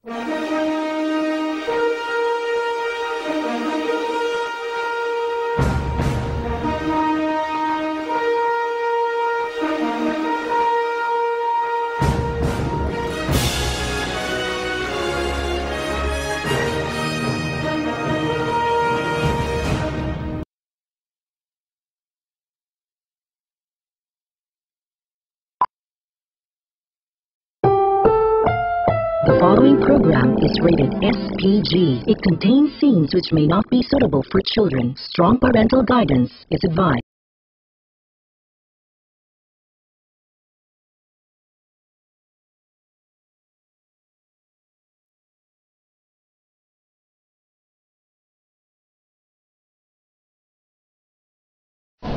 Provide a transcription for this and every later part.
The following program is rated SPG. It contains scenes which may not be suitable for children. Strong parental guidance is advised.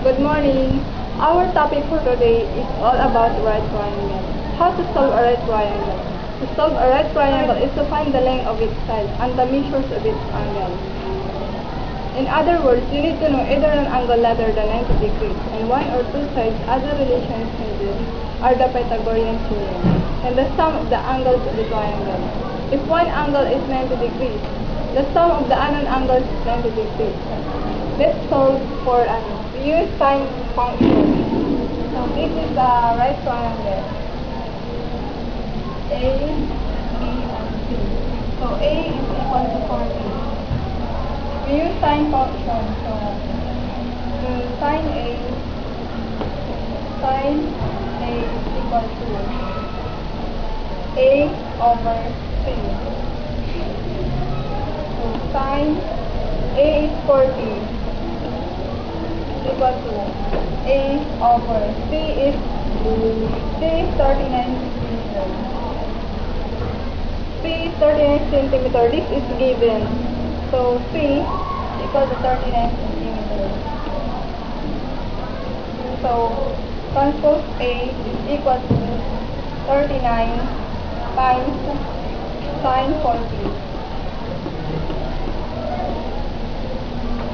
Good morning. Our topic for today is all about right triangle. How to solve a right triangle? To solve a right triangle is to find the length of its side and the measures of its angle. In other words, you need to know either an angle larger than 90 degrees and one or two sides other relations changes are the Pythagorean theorem and the sum of the angles of the triangle. If one angle is 90 degrees, the sum of the unknown angles is 90 degrees. Let's solve for we use sine function. So this is the right triangle. A, B, and C. So A is equal to 40. We use sine function. So sine A is equal to A over C. So sine A is 40. Equal to A over C is 39 centimeters. C is 39 centimeters. This is given. So C equal to 39 centimeters. So transpose A is equal to 39 times sine 40.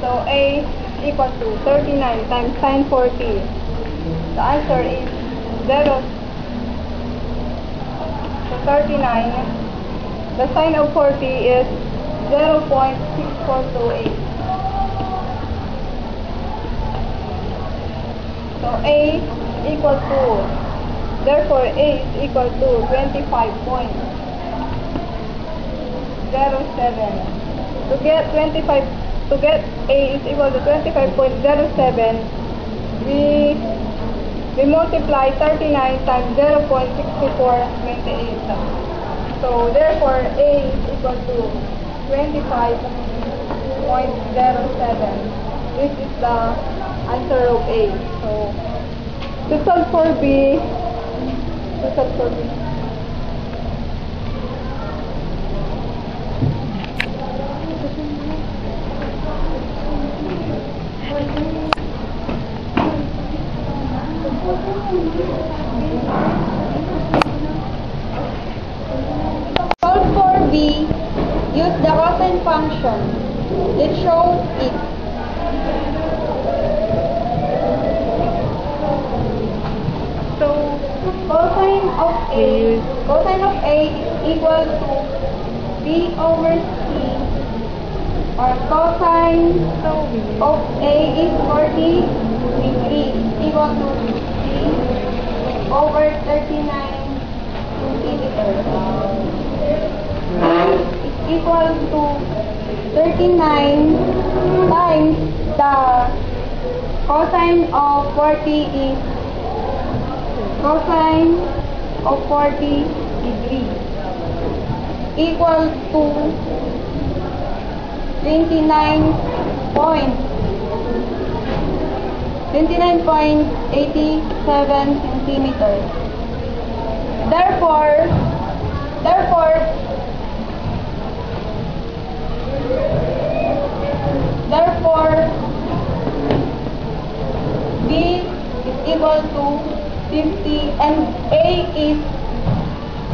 So A equal to 39 times sine 40. The answer is 0. So 39. The sine of 40 is 0.6428. So A equal to, therefore A is equal to 25.07. To get A is equal to 25.07, we multiply 39 times 0.6428. So therefore A is equal to 25.07. This is the answer of A. So to solve for B, solve for B, use the cosine function. Let's show it. So cosine of A is equal to B over C, or cosine of A is 40 degrees equal to C over 39 centimeters. Is equal to 39 times the cosine of 40 is cosine of 40 degrees equal to 29.87 centimeters. Therefore B is equal to 50 and A is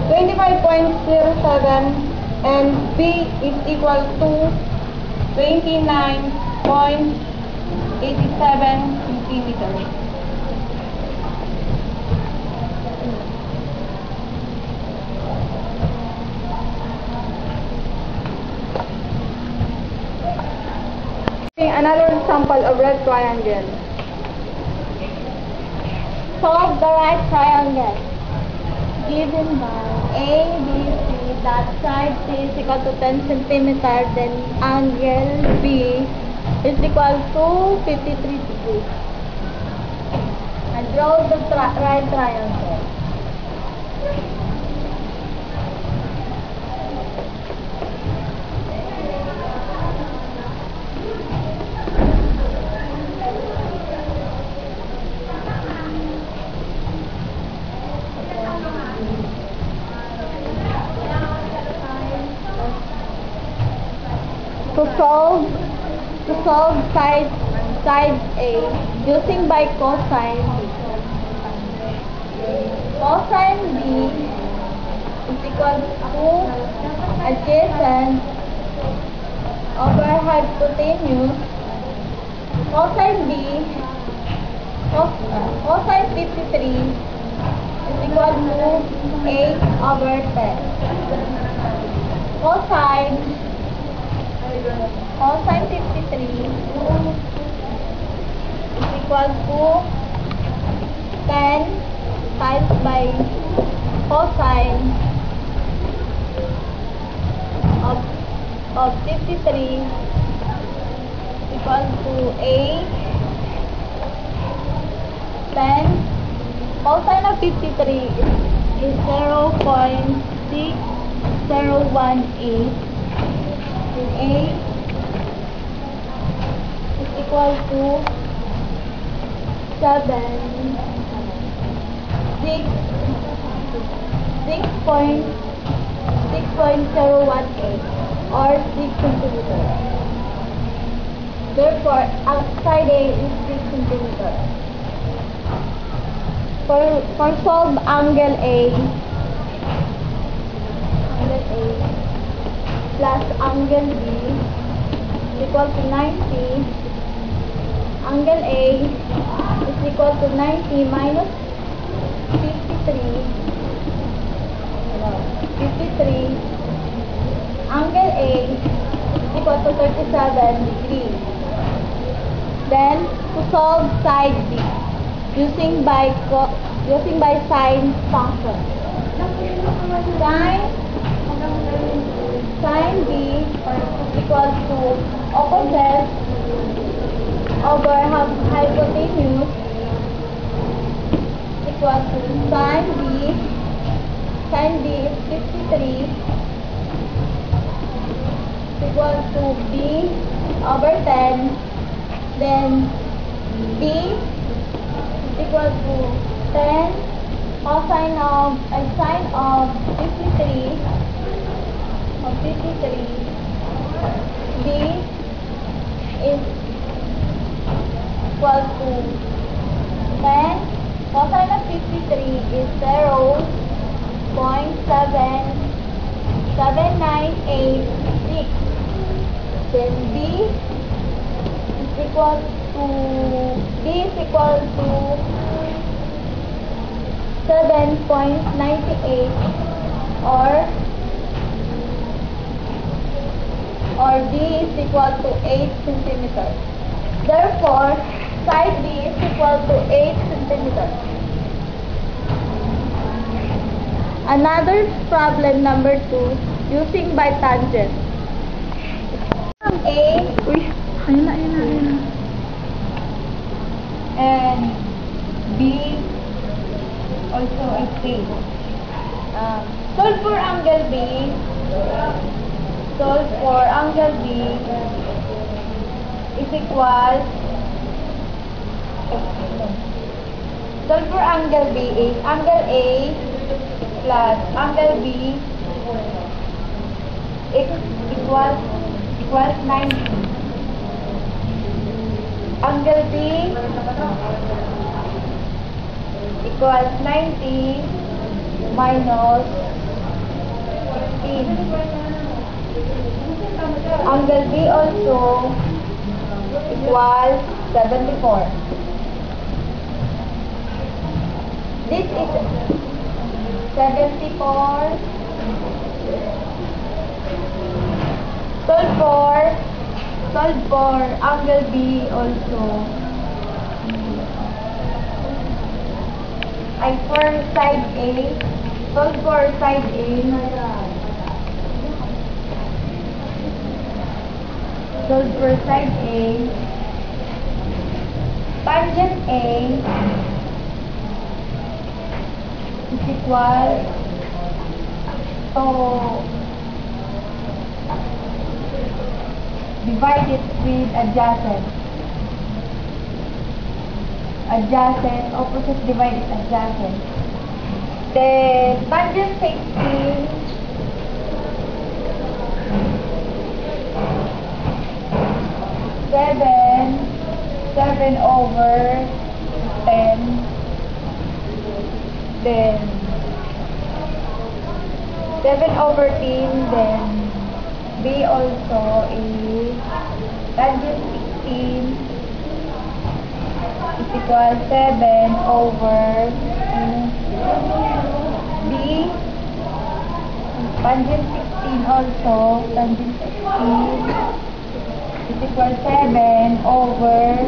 25.07 and B is equal to 29.87 centimeters. another example of right triangle. Solve the right triangle given by A, B, C, that side C is equal to 10 centimeter, then angle B is equal to 53 degrees. And draw the right triangle. To solve side A using by cosine B. Cosine B is equal to adjacent over hypotenuse. Cosine B, cosine 53 is equal to 8 over 10. Cosine 53 is equal to 10 times by cosine of 53 is equal to 8. 10 cosine of 53 is 0.6018. 8 is equal to 6.018 or 6 centimeters. Therefore, outside A is 6 centimeters. For solve angle A plus angle B is equal to 90. Angle A is equal to 90 minus 53. 53. Angle A is equal to 37 degrees. Then to solve side B using by sine function. Sine B is equal to opposite over hypotenuse equal to sine B. Sine B is 53 equal to B over 10. Then B is equal to 10 cosine of sine of 53. B is equal to 10 cosine of 53 is 0.7986. Then B is equal to 7.98 or D is equal to 8 centimeters. Therefore, side B is equal to 8 centimeters. Another problem number 2 using by tangent. A and B also is same. Solve for angle B. Solve for angle B is equal. Solve for angle B is angle A plus angle B equals 90. Angle B equals 90 minus 16. Angle B also equals 74. This is 74. Solve solve for angle B also. Ay, for side A, solve for side A. Solve for side A. Tangent A is equal to divide it with adjacent. Adjacent, opposite divide is adjacent. Then tangent 16 7 over 10. Then 7 over 10, then B also is tangent 16 is equal 7 over B, tangent 16 also, tangent 16 is equal 7 over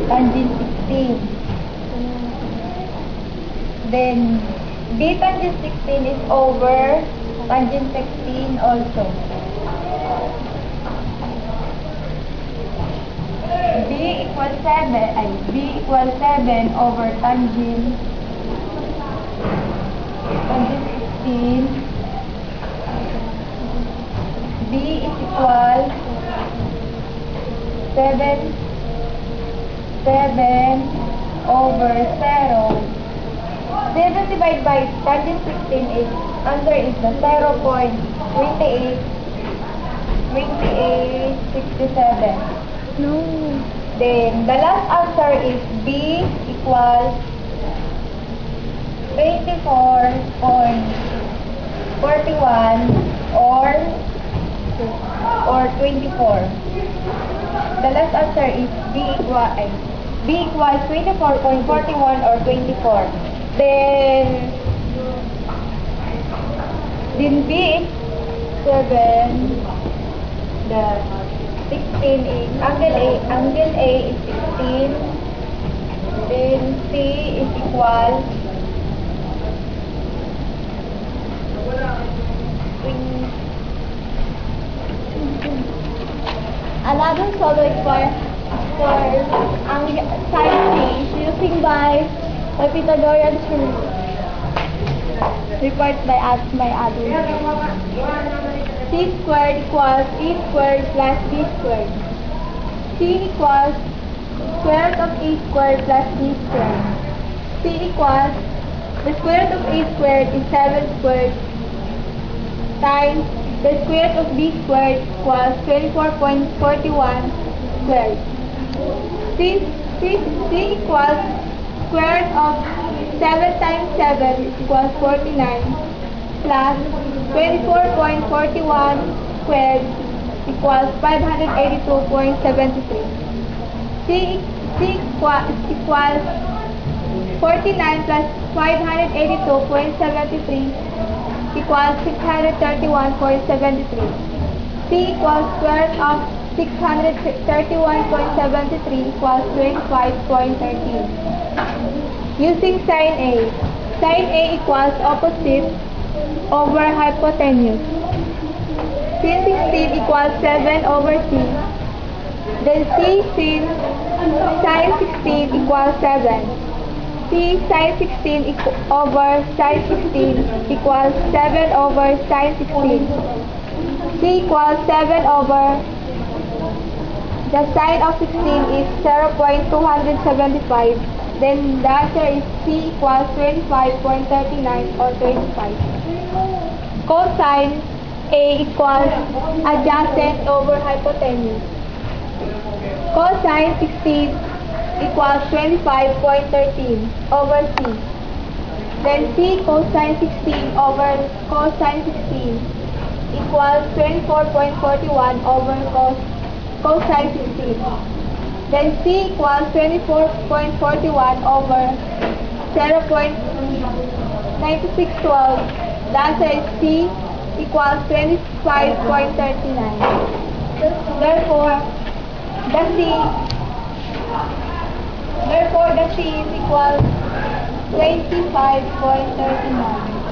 tangent 16. Then B tangent 16 is over tangent 16 also. B equals 7 over tangent 16. B is equal 7 over 0. 7 divided by tangent 16 is answer is the 0.2867. No. Then the last answer is B equals 24.41 or 24. The last answer is B equals 24.41 or 24. Then B is 7. The 16 is angle A is 16. Then C is equal 20. Another solver for side C using by Pythagorean rule. Report by my other. C squared equals E squared plus B squared. C equals square root of A squared plus B squared. C equals the square root of A squared is 7 squared times the square root of B squared equals 24.41 squared. C equals square root of 7 times 7 equals 49 plus 24.41 squared equals 582.73. C equals 49 plus 582.73 equals 631.73. C equals square root of 631.73 equals 25.13. Using sin A. Sin A equals opposite over hypotenuse. Sin 16 equals 7 over C. Then sin 16 equals 7. C sin 16 over sin 16 equals 7 over sin 16. C equals 7 over the sine of 16 is 0.275. Then the answer is C equals 25.39 or 25. Cosine A equals adjacent over hypotenuse. Cosine 16 equals 25.13 over C. Then C cosine 16 over cosine 16 equals 24.41 over cosine 16. Then C equals 24.41 over 0.9612. The answer is C equals 25.39. Therefore, the C, therefore the C is equal 25.39.